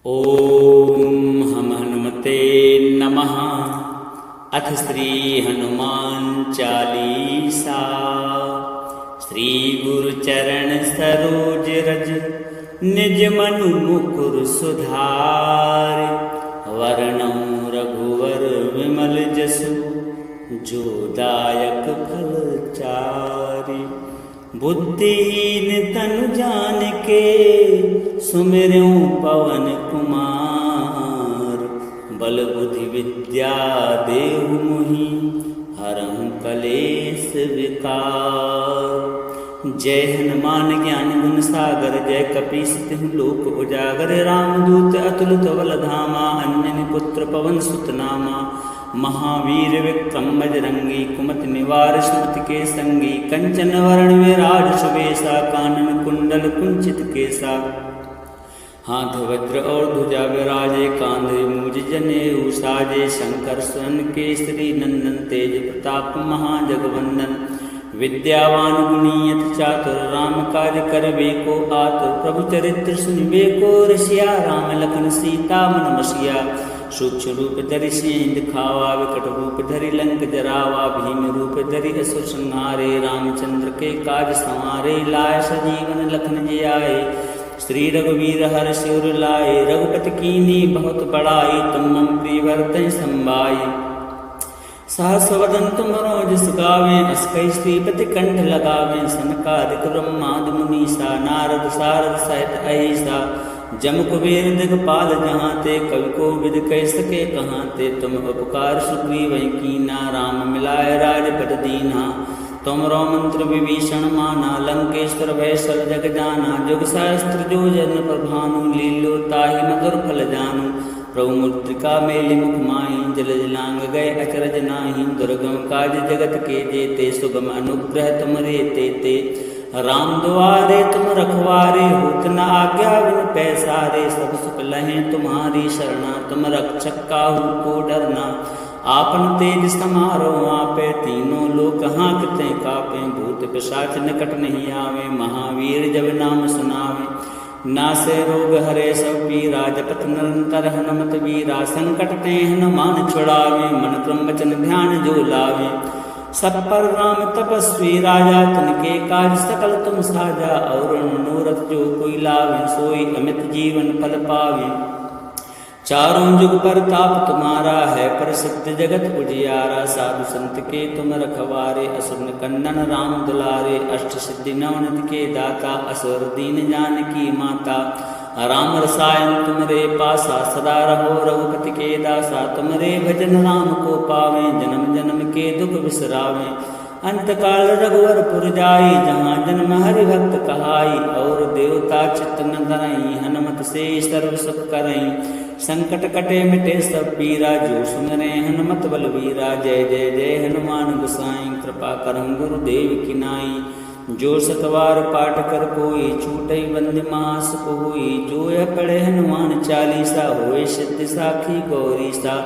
ओम हम हनुमते नमः। अथ श्री हनुमान चालीसा। श्री गुरु चरण सरोज रज निज मनु मुकुर सुधार। वरणं रघुवर विमल जसु जो दायक फल चारि। बुद्धिहीन तनु जानिके सुमिरऊं पवन कुमार। बल बुद्धि विद्या देहु मोहि हरहु कलेश विकार। जय हनुमान ज्ञान गुण सागर जय कपीस तिहु लोक उजागर। रामदूत अतुलित बल धामा अंजनी पुत्र पवन सुत नामा। महावीर विक्रम बजरंगी कुमति निवार सुमति के संगी। कंचन वरण विराज सुबेसा कानन कुंडल कुंचित केसा। हाथ वज्र और ध्वजा विराजे कांधे मूज जनेऊ साजे। शंकर स्वयं केसरी नंदन तेज प्रताप महाजगवंदन। विद्यावान गुणी अति चातुर राम कार्य करबे को आतुर। प्रभु चरित्र सुनबे को रसिया राम लखन सीता मन बसिया। सूक्ष्म रूप धरि सिंह दिखावा विकट रूप धरि लंक जरावा। भीम रूप धरि असुर संहारे रामचंद्र के काज संवारे। लाय सजीवन लखन जी आए श्री रघुवीर हर शिवर लाए। रघुपति कीन्ही बहुत बड़ाई तुम मम प्रिय भरतहि संभाई। सहस वदन तुम रोजस गावें अस कहि श्रीपति कंठ लगावें। सनकादिक ब्रह्मादि मुनीसा नारद सारद सहित अहिसा। जम कुबेर दिगपाल जहाँ ते कवि को विद कह सके कहाँ ते। तुम उपकार सुग्रीव कीना राम मिलाए राजपद दीना। तुमरो मंत्र विभीषण माना लंकेश्वर भय सब जग जाना। जुग सहस्त्र जो जन पर भानु लीलो ताहि मधुर फल जानू। प्रभु मुद्रिका मेलि मुख माहि जल जलांग गए अचरज नाही। दुर्गम काज जगत के जेते सुगम अनुग्रह तुमरे तेते। राम दुआरे तुम रखवारे होत न आज्ञा बिन पैसारे। सब सुख लहें तुम्हारी शरणा तुम रक्षक काहू को डरना। आपन तेज समारो आपे तीनों लोक हाँकते कापे। भूत पिशाच निकट नहीं आवे महावीर जब नाम सुनावे। नासे रोग हरे सब पीरा जपत निरंतर हनुमत वीरा। संकट ते हनुमान छुड़ावे मन क्रम वचन ध्यान जो लावे। सब पर राम तपस्वी राजा तिनके काज सकल तुम साजा। और मनोरथ जो कोई लावे सोई अमित जीवन फल पावे। चारों जुग पर ताप तुम्हारा है प्रसिद्ध जगत उजियारा। साधु संत के तुम रखवारे असुर कंदन राम दुलारे। अष्ट सिद्धि नवनिधि के दाता असुर दीन जानकी माता। राम रसायन तुमरे पासा सदा रहो रघुपति के दासा। तुमरे भजन राम को पावे जन्म जन्म के दुख बिसरावे। अंतकाल रघुवर पुर जाई जहाँ जन्म हरि भक्त कहाई। और देवता चित्त न धरई हनुमत से सर्व सुख करई। संकट कटे मिटे सब पीरा जो सुमरे हनुमत बलवीरा। जय जय जय हनुमान गोसाई कृपा करहु गुरुदेव की नाई। जो सतवार पाठ कर कोई छूटई बंद मास कोई। जो यह पढ़े हनुमान चालीसा होए सिद्धि साखी गौरी सा।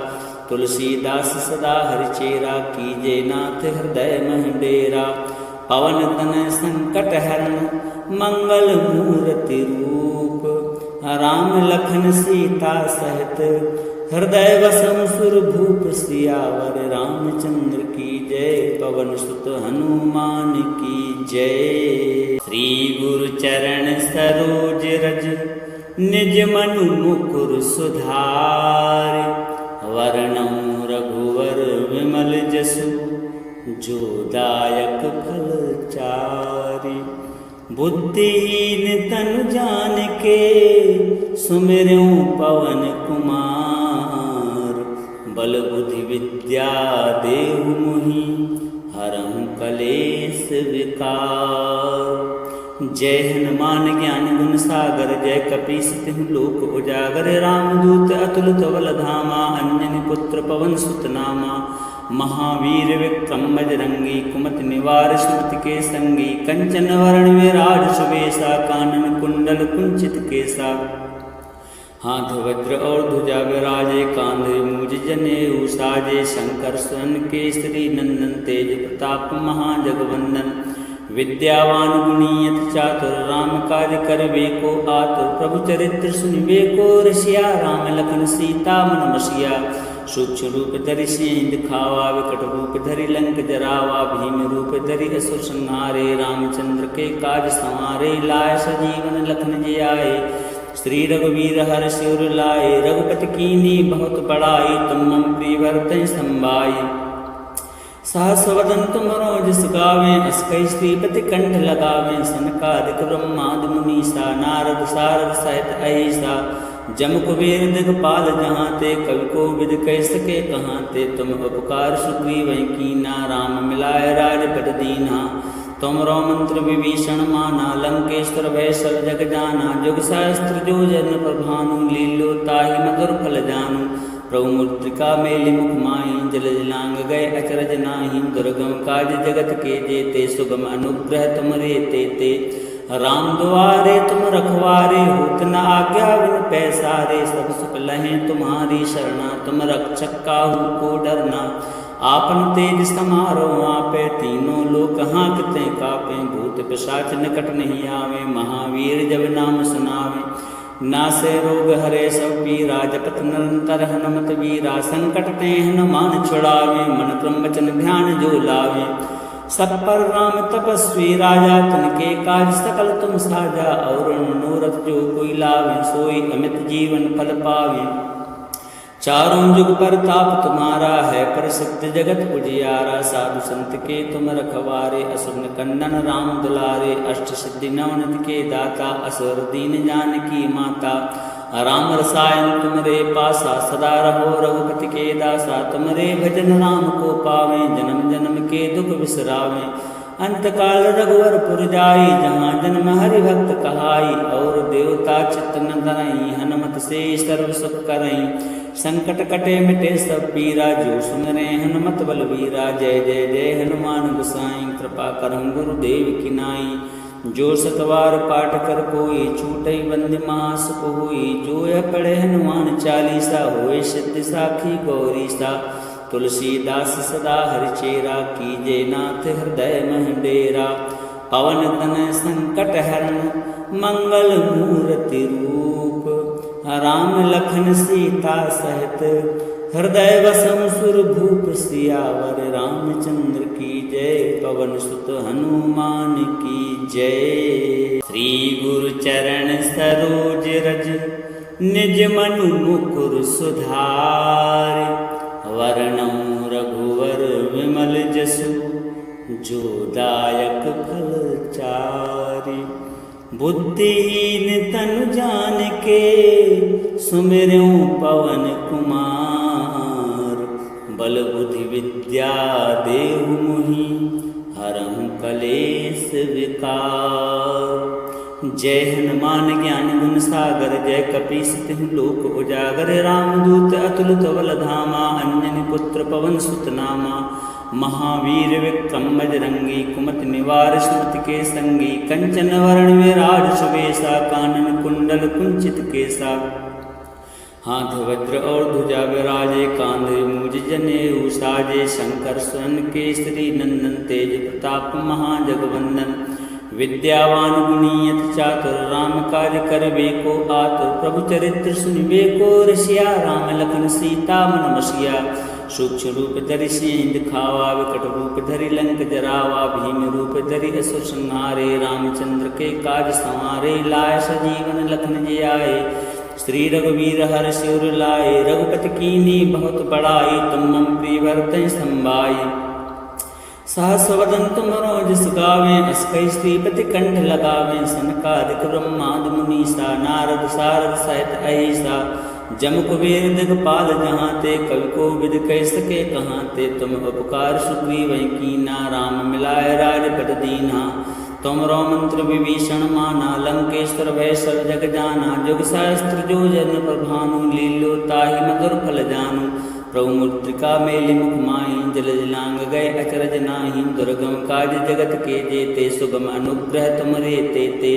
तुलसीदास सदा हरिचेरा कीजे नाथ हृदय मह डेरा। पवन तनय संकट हरण मंगल मूर्ति रूप। राम लखन सीता सहित हृदय वसम सुर भूप सियावर। रामचंद्र की जय पवन सुत हनुमान की जय। श्री गुरु चरण सरोज रज निज मनु मुकुर सुधार। वरणं रघुवर विमल जसु जो दायक फल चारि। बुद्धिहीन तनु जानिके सुमिरऊं पवन कुमार। बल बुद्धि विद्या देहु मोहि हरहु कलेश विकार। जय हनुमान ज्ञान गुण सागर जय कपीस तिहु लोक उजागर। रामदूत अतुलित बल धामा अंजनी पुत्र पवन सुत नामा। महावीर विक्रम बजरंगी कुमति निवार सुमति के संगी। कंचन वरण विराज सुबेसा कानन कुंडल कुंचित केसा। हाथ वज्र और ध्वजा विराजे कांधे मूज जनेऊ साजे। शंकर स्वयं केसरी नंदन तेज प्रताप महाजगवंदन। विद्यावान गुणी अति चातुर राम कार्य करबे को आतुर प्रभु चरित्र सुनबे को रसिया राम लखन सीता मन बसिया सूक्ष्म रूप धरि सिंह दिखावा विकट रूप धरि लंक जरावा भीम रूप धरि असुर संहारे रामचंद्र के काज संवारे लाय सजीवन लखन जी आए श्री रघुवीर हर शिवर लाए रघुपति कीनी बहुत बड़ाई तुम मम प्रिय भरतहि संभाई सहस वदन तुम रोजस गावें अस कई श्रीपति कंठ लगावें सनकादिक ब्रह्मादि मुनीसा नारद सारद सहित अहिसा जम कुबेर दिगपाल जहाँ ते कवि को विद कह सके कहाँ ते तुम उपकार सुग्रीव कीना राम मिलाय राजपट दीना तुम रो मंत्र विभीषण माना लंकेश्वर भय सब जग जाना जुग सहस्त्र जो जन प्रभानु लीलो ताहि मधुर फल जानू प्रभु मुद्रिका मेलि मुख माहि जल जलांग गए अचरज नाही दुर्गम काज जगत के जेते सुगम अनुग्रह तुमरे तेते राम दुआरे तुम रखवारे होत न आज्ञा बिन पैसारे सब सुख लहें तुम्हारी शरणा तुम रक्षक काहू को डरना आपन तेज समारो आपे तीनों लोक हाँकते कापे भूत पिशाच निकट नहीं आवे महावीर जब नाम सुनावे नासे रोग हरे सब पीरा जपत निरंतर हनुमत वीरा संकट ते हनुमान छुड़ावे मन क्रम वचन ध्यान जो लावे सब पर राम तपस्वी राजा तिनके काज सकल तुम साजा और मनोरथ जो कोई लावे सोई अमित जीवन फल पावे चारों जुग पर ताप तुम्हारा है प्रसिद्ध जगत उजियारा साधु संत के तुम रखवारे असुर कंदन राम दुलारे अष्ट सिद्धि नवनिधि के दाता असुर दीन जानकी माता राम रसायन तुमरे पासा सदा रहो रघुपति के दासा तुमरे भजन राम को पावे जन्म जन्म के दुख बिसरावे अंत काल रघुवर पुर जाई जहाँ जन्म हरि भक्त कहाई और देवता चित्त न धरई हनुमत से सर्व सुख करई संकट कटे मिटे सब पीरा जो सुमरे हनुमत बलवीरा जय जय जय हनुमान गोसाई कृपा करहु गुरुदेव की नाई जो सतवार पाठ कर कोई छूटई बंद मास कोई जो यह पढ़े हनुमान चालीसा होए सिद्धि साखी गौरी सा तुलसीदास सदा हरिचेरा कीजे नाथ हृदय मह डेरा पवन तन संकट हरण मंगल मूर्ति रूप राम लखन सीता सहित हृदय वसम सुर भूप सियावर रामचंद्र की जय पवन सुत हनुमान की जय। श्री गुरु चरण सरोज रज निज मनु मुकुर सुधार वर्णौ रघुवर विमल जसु जो दायक फल चारि बुद्धिहीन तनु जान के सुमिरऊं पवन कुमार बल बुद्धि विद्या देहु मुहि हरहु कलेश विकार। जय हनुमान ज्ञान गुण सागर जय कपीस तिहु लोक उजागर रामदूत अतुलित बल धामा अंजनी पुत्र पवन सुत नामा महावीर विक्रम बजरंगी कुमति निवार सुमति के संगी कंचन वरण विराज सुवेशा कानन कुंडल कुंचित केसा हाथ वज्र और ध्वजा विराजे कांधे मूज जनेऊ साजे शंकर स्वर्ण केसरी नंदन तेज प्रताप महाजगवंदन विद्यावान गुणी अति चातुर राम कार्य करबे को आतुर प्रभु चरित्र सुनबे को रसिया राम लखन सीता मन बसिया सूक्ष्म रूप धरि सिंह दिखावा विकट रूप धरि लंक जरावा भीम रूप धरि असुर संहारे रामचंद्र के काज संवारे लाय सजीवन लखन जी आए श्री रघुवीर हर शिवर लाए रघुपति कीनी बहुत बड़ाई तुम मम प्रिय भरतहि संभाई सहस वदन तुम रोजस गावें अस कई श्रीपति कंठ लगावें सनकादिक ब्रह्मादि मुनीसा नारद सारद सहित अहिसा जम कुबेर दिगपाल जहाँ ते कवि को विद कह सके कहाँ ते तुम उपकार सुग्रीव कीना राम मिलाय राजपट दीना तुम रो मंत्र विभीषण माना लंकेश्वर भय सब जग जाना जुग सहस्त्र जो जन प्रभानु लीलो ताहि मधुर फल जानू प्रभु मुद्रिका मेलि मुख माहि जल जलांग गए अचरज नाही दुर्गम काज जगत के जेते सुगम अनुग्रह तुमरे तेते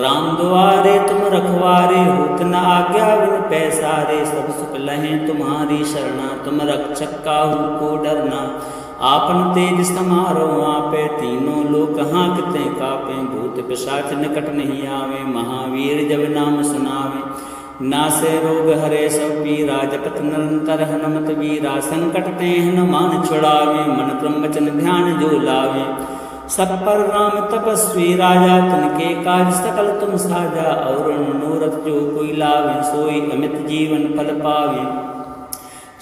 राम दुआरे तुम रखवारे होत न आज्ञा बिन पैसारे सब सुख लहें तुम्हारी शरणा तुम रक्षक काहू को डरना आपन तेज समारो आपे, तीनों लोक हाँकते कापे। भूत पिशाच निकट नहीं आवे, महावीर जब नाम सुनावे। नासे रोग हरे सब पीरा, जपत निरंतर हनुमत वीरा। संकट ते हनुमान छुड़ावे, मन क्रम वचन ध्यान जो लावे। सब पर राम तपस्वी राजा, तिनके काज सकल तुम साजा। और मनोरथ जो कोई लावे, सोई अमित जीवन फल पावे।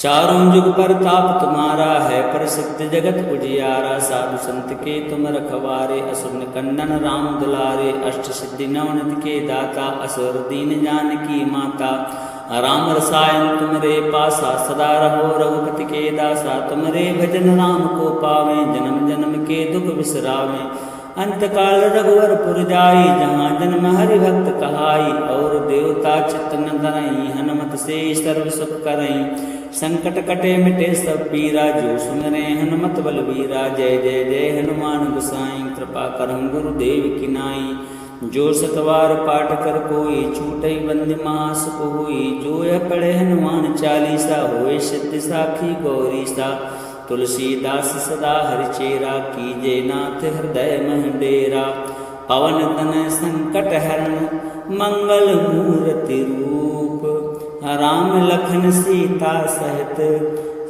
चारों जुग पर ताप तुम्हारा है, प्रसिद्ध जगत उजियारा। साधु संत के तुम रखवारे, असुर निकंदन राम दुलारे। अष्ट सिद्धि नवनिधि के दाता, असुर दीन जानकी माता। राम रसायन तुमरे पासा, सदा रहो रघुपति के दासा। तुमरे भजन राम को पावे, जन्म जन्म के दुख बिसरावे। अंत काल रघुवर पुर जाई, जहाँ जन्म हरि भक्त कहाई। और देवता चित्त न धरई, हनुमत से सर्व सुख करई। संकट कटे मिटे सब पीरा, जो सुमिरे हनुमत बलवीरा। जय जय जय हनुमान गोसाई, कृपा करहु गुरुदेव की नाई। जो सतवार पाठ कर कोई, छूटई बंदी महासुख होई। जो यह पढ़े हनुमान चालीसा, होए सिद्धि साखी गौरी सा। तुलसीदास सदा हरिचेरा, कीजे नाथ हृदय मह डेरा। पवन तनय संकट हरण, मंगल मूर्ति रूप। राम लखन सीता सहित,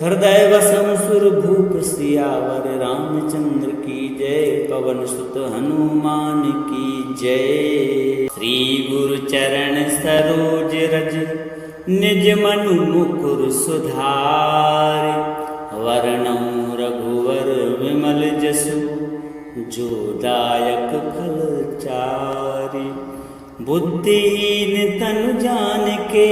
हृदय वसम सुर भूप। सियावर रामचंद्र की जय, पवन सुत हनुमान की जय। श्री गुरु चरण सरोज रज, निज मनु मुकुर सुधार। वर्णौ रघुवर विमल जसु, जो दायक फल चारि। बुद्धिहीन तनु जानिके,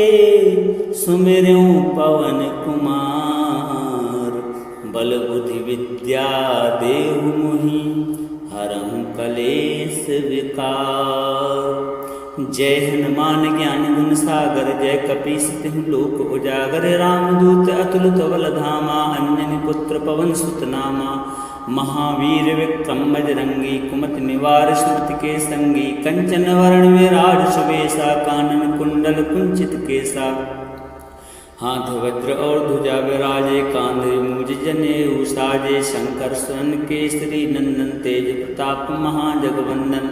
सुमिरऊं पवन कुमार। बल बुद्धि विद्या देहु मोहि, हरहु कलेश विकार। जय हनुमान ज्ञान गुण सागर, जय कपीस तिहु लोक उजागर। रामदूत अतुलित बल धामा, अंजनी पुत्र पवन सुत नामा। महावीर विक्रम बजरंगी, कुमति निवार सुमति के संगी। कंचन वरण विराज सुबेसा, कानन कुंडल कुंचित केसा। हाथ वज्र और ध्वजा विराजे, कांधे मूज जनेऊ साजे। शंकर स्वर्ण केसरी नंदन, तेज प्रताप महाजगवंदन।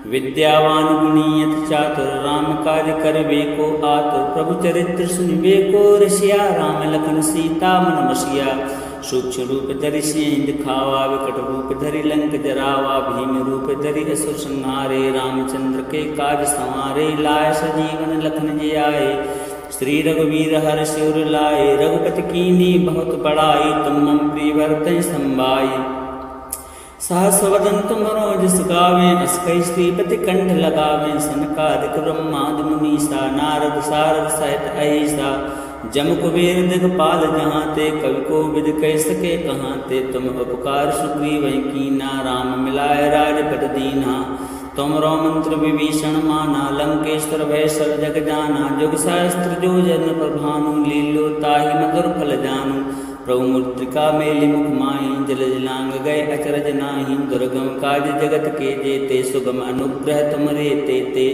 विद्यावान गुणी अति चातुर, राम काज करबे को आतुर। प्रभु चरित्र सुनिबे को रसिया, राम लखन सीता मन बसिया। सूक्ष्म रूप धरि सिंह दिखावा, विकट रूप धरि लंक जरावा। भीम रूप धरि असुर संहारे, रामचंद्र के काज संवारे। लाय सजीवन लखन जियाए, श्री रघुवीर हर्ष उर लाए। रघुपति कीन्ही बहुत बड़ाई, तुम मम प्रिय भरतहि संभाई। सहस वदन तुमरो जस गावें, अस कई श्रीपति कंठ लगावें। सनकादिक ब्रह्मादि मुनीसा, नारद सारद सहित अहिसा। जम कुबेर दिगपाल जहाँ ते, कवि को विद कह सके कहाँ ते। तुम उपकार सुग्रीव कीना, राम मिलाय राजपद दीना। तुमरो मंत्र विभीषण माना, लंकेश्वर भय सब जग जाना। जुग सहस्त्र जो जन पर भानु, लीलो ताहि मधुर फल जानू। प्रभु मुद्रिका मेलि मुख माहि, जल जलांग गए अचरज नाही। दुर्गम काज जगत के जेते, सुगम अनुग्रह तुमरे तेते।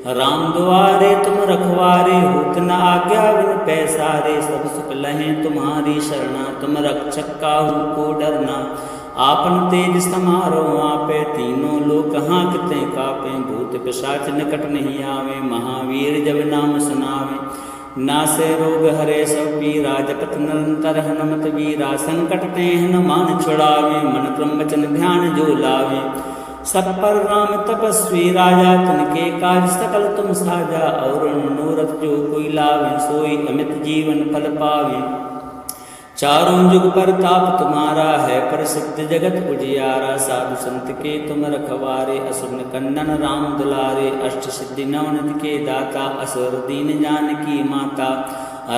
राम दुआरे तुम रखवारे, होत न आज्ञा बिन पैसारे। सब सुख लहें तुम्हारी शरणा, तुम रक्षक काहू को डरना। आपन तेज समारो आपे, तीनों लोक हाँकते कापे। भूत पिशाच निकट नहीं आवे, महावीर जब नाम सुनावे। नासे रोग हरे सब पीरा, जपत निरंतर हनुमत वीरा। संकट ते हनुमान छुड़ावे, मन क्रम वचन ध्यान जो लावे। सब पर राम तपस्वी राजा, तिनके काज सकल तुम साजा। और मनोरथ जो कोई लावे, सोई अमित जीवन फल पावे। चारों जुग पर ताप तुम्हारा है, प्रसिद्ध जगत उजियारा। साधु संत के तुम रखवारे, असुर निकंदन राम दुलारे। अष्ट सिद्धि नवनिधि के दाता, असुर दीन जानकी माता।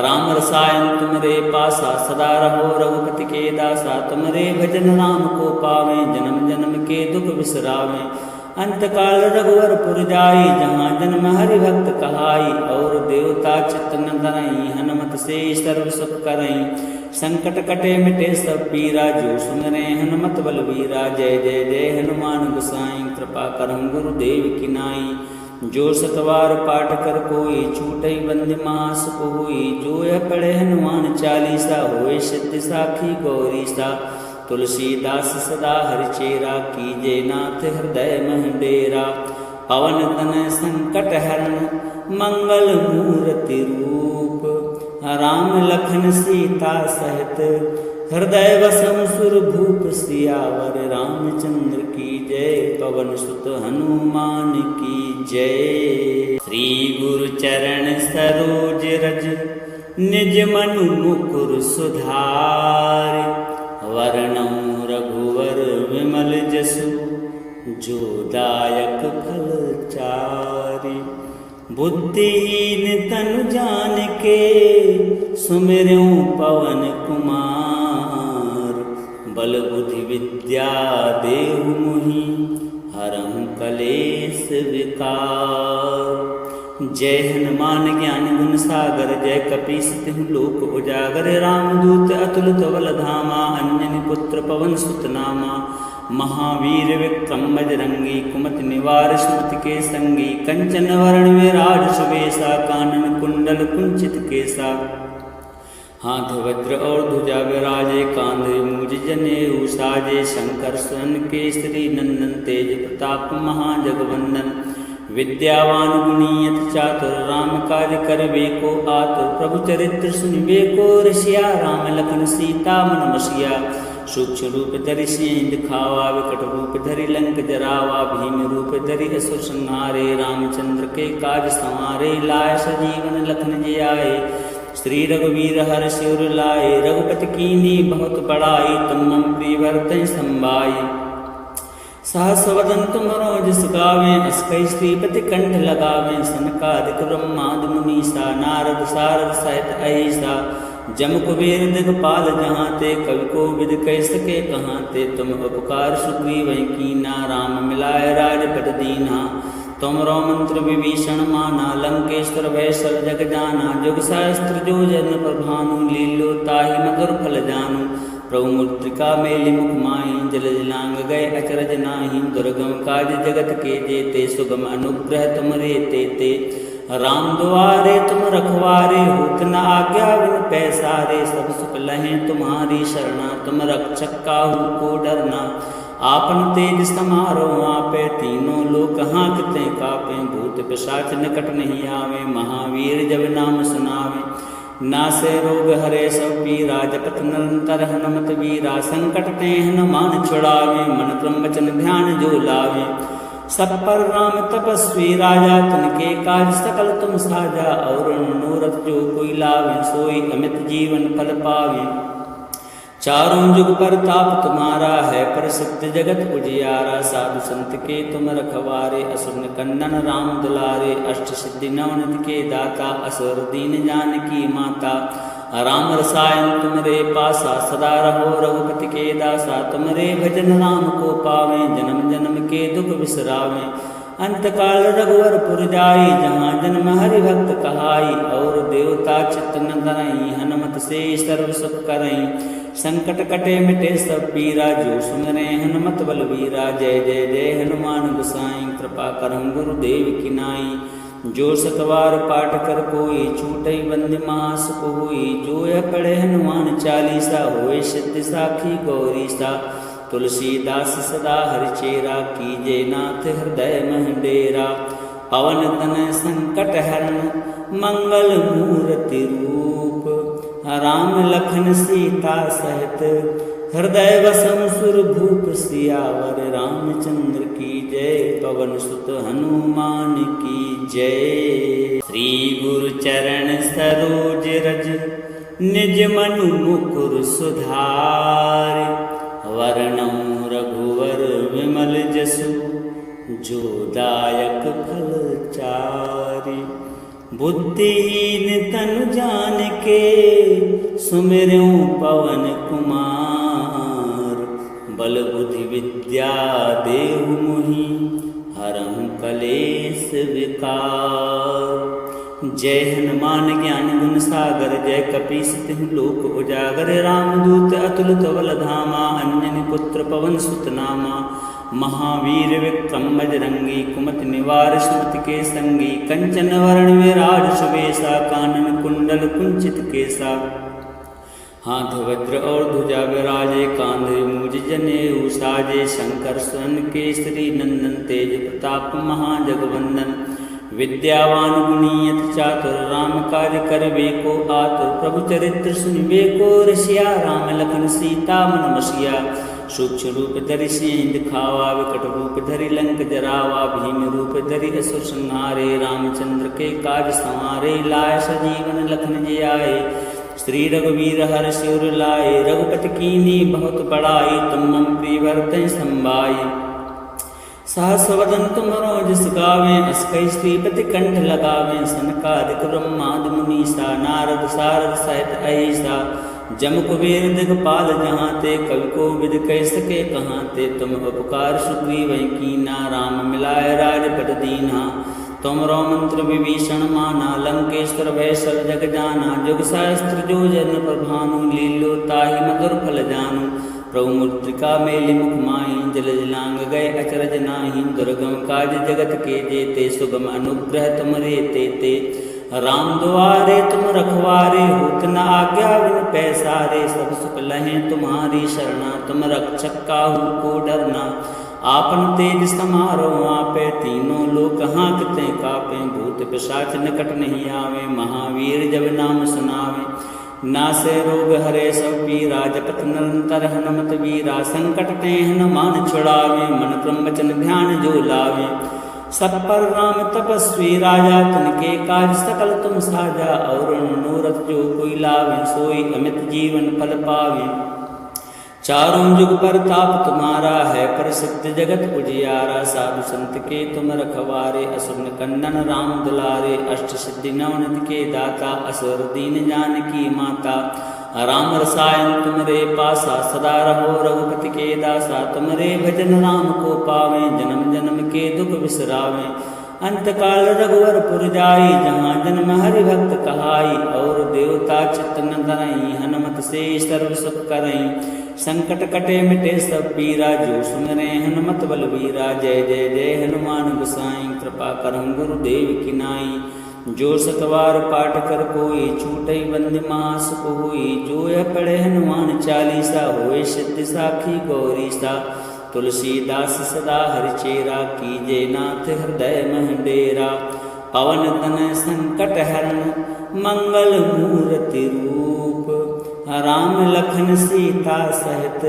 राम रसायन तुमरे पासा, सदा रहो रघुपति के दासा। तुमरे भजन राम को पावे, जन्म जन्म के दुख बिसरावे। अंत काल रघुवर पुर जाई, जहाँ जन्म हरि भक्त कहाई। और देवता चित्त न धरई, हनुमत से सर्व सुख करई। संकट कटे मिटे सब पीरा, जो सुमिरे हनुमत बलवीरा। जय जय जय हनुमान गोसाई, कृपा करहु गुरुदेव की नाई। जो सतवार पाठ कर कोई, छूटई बंदी महासुख होई। जो यह पढ़े हनुमान चालीसा, होए सिद्धि साखी गौरी सा। तुलसीदास सदा हरिचेरा, कीजे नाथ हृदय मह डेरा। पवन तनय संकट हरण, मंगल मूर्ति रूप। राम लखन सीता सहित, हृदय वसम सुर भूप। सियावर रामचंद्र की जय, पवन सुत हनुमान की जय। श्री गुरु चरण सरोज रज, निज मनु मुकुर सुधारि। वर्णौ रघुवर विमल जसु, जो दायक फल चारि। बुद्धिहीन तनु जानिके, सुमिरऊं पवन कुमार। बल बुद्धि विद्या देहु मोहि, हरहु कलेश विकार। जय हनुमान ज्ञान गुण सागर, जय कपीस तिहु लोक उजागर। रामदूत अतुलित बल धामा, अंजनी पुत्र पवन सुत नामा। महावीर विक्रम बजरंगी, कुमति निवार सुमति के संगी। कंचन वरण विराज सुबेसा, कानन कुंडल कुंचित केसा। हाथ वज्र और ध्वजा विराजे, कांधे मूज जनेऊ साजे। शंकर सुवन केसरी नंदन, तेज प्रताप महाजगवंदन। विद्यावान गुणी अति चातुर, राम काज करबे को आतुर। प्रभु चरित्र सुनिबे को रसिया, राम लखन सीता मन बसिया। सूक्ष्म रूप धरि सिंह दिखावा, विकट रूप धरि लंक जरावा। भीम रूप धरि असुर संहारे, रामचंद्र के काज संवारे। लाय सजीवन लखन जी आए, श्री रघुवीर हर शिवर लाए। रघुपति कीन्ही बहुत बड़ाई, तुम मम प्रिय भरतहि संभाई। सहस वदन तुमरो जस गावें, अस कहि श्रीपति कंठ लगावें। सनकादिक ब्रह्मादि मुनीसा, नारद सारद सहित अहिसा। जम कुबेर दिगपाल जहाँ ते, कवि को विद कह सके कहाँ ते। तुम उपकार सुग्रीवहि कीना, राम मिलाय राजपद दीना। तुमरो मंत्र विभीषण माना, लंकेश्वर भय सब जग जाना। जुग सहस्त्र जो जन पर भानु, लीलो ताहि मधुर फल जानु। प्रभु मुद्रिका मेलि मुख माहि, जल जलांग गए अचरज नाही। दुर्गम काज जगत के जेते, सुगम अनुग्रह तुमरे तेते। राम दुआरे तुम रखवारे, होत न आज्ञा बिन पैसारे। सब सुख लहें तुम्हारी शरणा, तुम रक्षक काहू को डरना। आपन तेज समारो आपे, तीनों लोक हाँकते कापे। भूत पिशाच निकट नहीं आवे, महावीर जब नाम सुनावे। नासे रोग हरे सब पीरा, जपत निरंतर हनुमत वीरा। संकट ते हनुमान छुड़ावे, मन क्रम वचन ध्यान जो लावे। सब पर राम तपस्वी राजा, तिनके काज सकल तुम साजा। और मनोरथ जो कोई लावे, सोई अमित जीवन फल पावे। चारों जुग पर ताप तुम्हारा है, प्रसिद्ध जगत उजियारा। साधु संत के तुम रखवारे, असुर निकंदन राम दुलारे। अष्ट सिद्धि नवनिधि के दाता, असुर दीन जानकी माता। राम रसायन तुमरे पासा, सदा रहो रघुपति के दासा। तुमरे भजन राम को पावे, जन्म जन्म के दुख बिसरावे। अंतकाल रघुवर पुर जाई, जहाँ जन्म हरि भक्त कहाई। और देवता चित्त न धरई, हनुमत से सर्व सुख करई। संकट कटे मिटे सब पीरा, जो सुमरे हनुमत बलवीरा। जय जय जय हनुमान गोसाई, कृपा करहु गुरुदेव की नाई। जो सतवार पाठ कर कोई, छूटई बंदी महासुख होई। जो यह पढ़े हनुमान चालीसा, होए सिद्धि साखी गौरी सा। तुलसीदास सदा हरिचेरा, कीजे नाथ हृदय मह डेरा। पवन तनय संकट हरण, मंगल मूर्ति रूप। राम लखन सीता सहित, हृदय वसम सुर भूप। सियावर रामचंद्र की जय, पवन सुत हनुमान की जय। श्री गुरु चरण सरोज रज, निज मनु मुकुर सुधारि। वर्णौ रघुवर विमल जसु, जो दायक फल चारि। बुद्धिहीन तनु जानिके, सुमिरऊं पवन कुमार। बल बुद्धि विद्या देहु मोहि, हरहु कलेश विकार। जय हनुमान ज्ञान गुण सागर, जय कपीस तिहु लोक उजागर। रामदूत अतुलित बल धामा, अंजनी पुत्र पवन सुत नामा। महावीर विक्रम बजरंगी, कुमति निवार सुमति के संगी। कंचन वरण विराज सुबेसा, कानन कुंडल कुंचित केसा। हाथ वज्र और ध्वजा विराजे, कांधे मूज जनेऊ साजे, शंकर स्वर्ण केसरी नंदन, तेज प्रताप महाजगवंदन। विद्यावान गुणियत चातुर, राम कार्य करबे को आतुर, प्रभु चरित्र सुनबे को रसिया, राम लखन सीता मन बसिया। सूक्ष्म रूप धरि सिंह दिखावा, विकट रूप धरि लंक जरावा, भीम रूप धरि असुर संहारे, रामचंद्र के काज संवारे, लाय सजीवन लखन जी आए, श्री रघुवीर हर्ष सिर लाए, रघुपति कीन्ही बहुत बड़ाई, तुम मम प्रिय भरतहि संभाई। सहस वदन तुम जस गावें, अस कहि श्रीपति कंठ लगावें, सनकादिक ब्रह्मादि मुनीसा, नारद सारद सहित अहिसा। जम कुबेर दिगपाल जहाँ ते, कवि को विद कह सके कहाँ ते, तुम उपकार सुग्रीव कीना, राम मिलाय राजपद दीन्हा। तुमरो मंत्र विभीषण माना, लंकेश्वर भय सब जग जाना, जुग सहस्त्र जो जन प्रभानु, लीलो ताहि मधुर फल जानु। प्रभु मुद्रिका मेलि मुख माहि, जल जलांग गए अचरज नाही, दुर्गम काज जगत के जेते, सुगम अनुग्रह तुमरे तेते। राम दुआरे तुम रखवारे, होत न आज्ञा बिन पैसारे, सब सुख लहें तुम्हारी शरणा, तुम रक्षक काहू को डरना। आपन तेज समारो आपे, तीनों लोक हाँकते कापे, भूत पिशाच निकट नहीं आवे, महावीर जब नाम सुनावे। नासे रोग हरे सब पीरा, जपत निरंतर हनुमत वीरा, संकट ते हनुमान छुड़ावे, मन क्रम वचन ध्यान जो लावे। सब पर राम तपस्वी राजा, तिनके काज सकल तुम साजा, और मनोरथ जो कोई लावे, सोई अमित जीवन फल पावे। चारों जुग पर ताप तुम्हारा है, प्रसिद्ध जगत उजियारा, साधु संत के तुम रखवारे, असुर कंदन राम दुलारे, अष्ट सिद्धि नवनिधि के दाता, असुर दीन जानकी माता। राम रसायन तुमरे पासा, सदा रहो रघुपति के दासा, तुमरे भजन राम को पावे, जन्म जन्म के दुख बिसरावे। अंत काल रघुवर पुर जाई, जहाँ जन्म हरि भक्त कहाई, और देवता चित्त न धरई, हनुमत से सर्व सुख करई। संकट कटे मिटे सब पीरा, जो सुमिरे हनुमत बलवीरा, जय जय जय हनुमान गोसाई, कृपा करहु गुरुदेव की नाई। जो सतवार पाठ कर कोई, छूटई बंदी महासुख होई, जो यह पढ़े हनुमान चालीसा, होए सिद्धि साखी गौरीसा। तुलसीदास सदा हरिचेरा, कीजे नाथ हृदय मह डेरा। पवन तनय संकट हरण, मंगल मूर्ति रूप, राम लखन सीता सहित,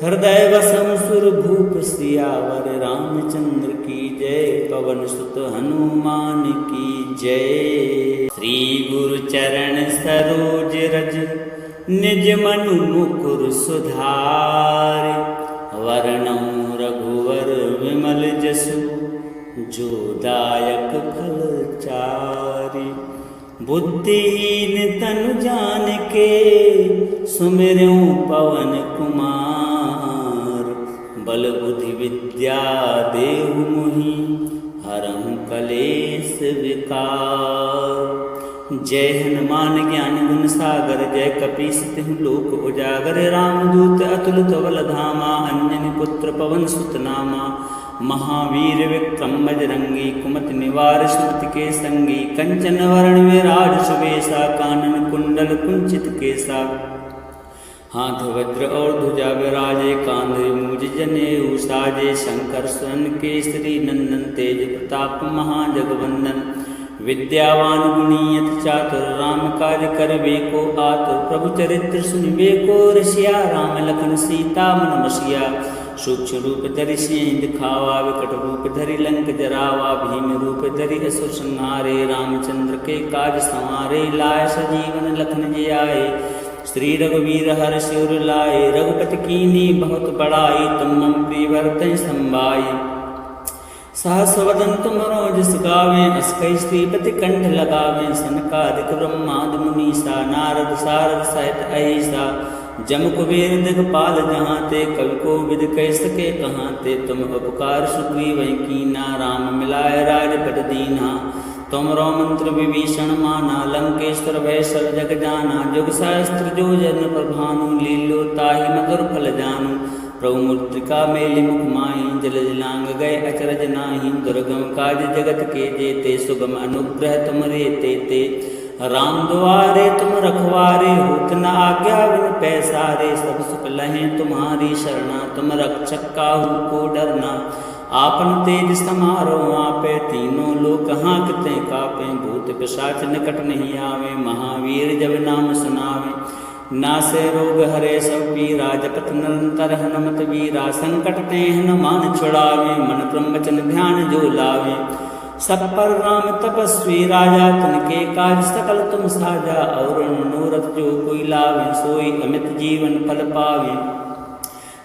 हृदय वसम सुर भूप सियावर। रामचंद्र की जय, पवन सुत हनुमान की जय। श्री गुरु चरण सरोज रज, निज मनु मुकुर सुधार, वर्णौ रघुवर विमल जसु, जो दायक फल चारि। बुद्धिहीन तनु जानिके, सुमिरऊं पवन कुमार, बल बुद्धि विद्या देहु मोहि, हरहु कलेश विकार। जय हनुमान ज्ञान गुण सागर, जय कपीस तिहुँ लोक उजागर। रामदूत अतुलित बल धामा, अंजनी पुत्र पवन सुत नामा। महावीर विक्रम बजरंगी, कुमति निवार सुमति के संगी। कंचन वरण विराज सुबेसा, कानन कुंडल कुंचित केसा। हाथ वज्र और ध्वजा विराजे, कांधे मूज जनेऊ साजे। शंकर स्वर्ण केसरी नंदन, तेज प्रताप महाजगवंदन। विद्यावान गुणियत चातुर, राम कार्य करबे को आतुर। प्रभु चरित्र सुनबे को रसिया, राम लखन सीता मन बसिया। सूक्ष्म रूप धरि सिंह दिखावा, विकट रूप धरि लंक जरावा। भीम रूप धरि असुर संहारे, रामचंद्र के काज संवारे। लाय सजीवन लखन जी आए, श्री रघुवीर हर्ष सिर लाए। रघुपति कीन्ही बहुत बड़ाई, तुम मम प्रिय भरतहि संभाई। सहस वदन तुम जस गावें, अस कहि श्रीपति कंठ लगावें। सनकादिक ब्रह्मादि मुनीसा, नारद सारद सहित अहिसा। जम कुबेर दिगपाल जहाँ ते, कवि को विद कह सके कहाँ ते। तुम उपकार सुग्रीव कीना, राम मिलाय राजपद दीन्हा। तुमरो मंत्र विभीषण माना, लंकेश्वर भय सब जग जाना। जुग सहस्त्र जो जन प्रभानु, लीलो ताहि मधुर फल जानु। प्रभु मुद्रिका मेलि मुख माहि, जल जलांग गए अचरज नाही। दुर्गम काज जगत के जेते, सुगम अनुग्रह तुमरे तेते। राम दुआरे तुम रखवारे, होत न आज्ञा बिन पैसारे। सब सुख लहें तुम्हारी शरणा, तुम रक्षक काहू को डरना। आपन तेज समारो आपे, तीनों लोक हाँकते कापे। भूत पिशाच निकट नहीं आवे, महावीर जब नाम सुनावे। नासे रोग हरे सब पीरा, जपत निरंतर हनुमत वीरा। संकट ते हनुमान छुड़ावे, मन क्रम वचन ध्यान जो लावे। सब पर राम तपस्वी राजा, तिनके काज सकल तुम साजा। और मनोरथ जो कोई लावे, सोई अमित जीवन फल पावे।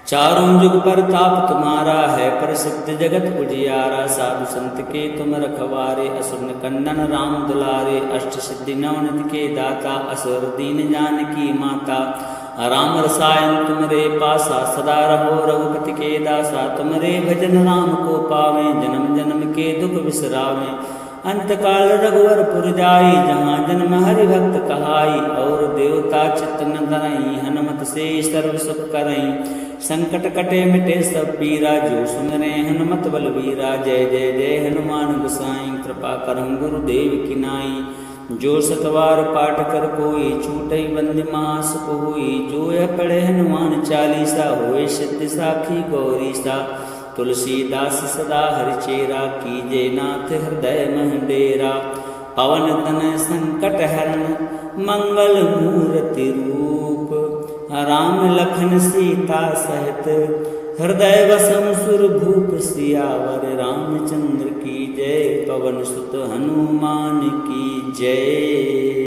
चारों जुग परताप तुम्हारा है, प्रसिद्ध जगत उजियारा। साधु संत के तुम रखवारे, असुर कंदन राम दुलारे। अष्ट सिद्धि नवनिधि के दाता, असुर दीन जानकी माता। राम रसायन तुमरे पासा, सदा रहो रघुपति के दासा। तुमरे भजन राम को पावे, जन्म जन्म के दुख बिसरावे। अंत काल रघुवर पुर जाई, जहाँ जन्म हरि भक्त कहाई। और देवता चित्त न धरई, हनुमत से सर्व सुख करई। संकट कटे मिटे सब पीरा, जो सुमरे हनुमत बलवीरा। जय जय जय हनुमान गोसाई, कृपा करहु गुरुदेव की नाई। जो सतवार पाठ कर कोई, छूटई बंदी महासुख होई। जो यह पढ़े हनुमान चालीसा, होए सिद्धि साखी गौरी सा। तुलसीदास सदा हरिचेरा, कीजे नाथ हृदय मह डेरा। पवन तनय संकट हरण, मंगल मूर्ति रूप। राम लखन सीता सहित, हृदय वसम सुर भूप। सियावर रामचंद्र की जय, पवन सुत हनुमान की जय।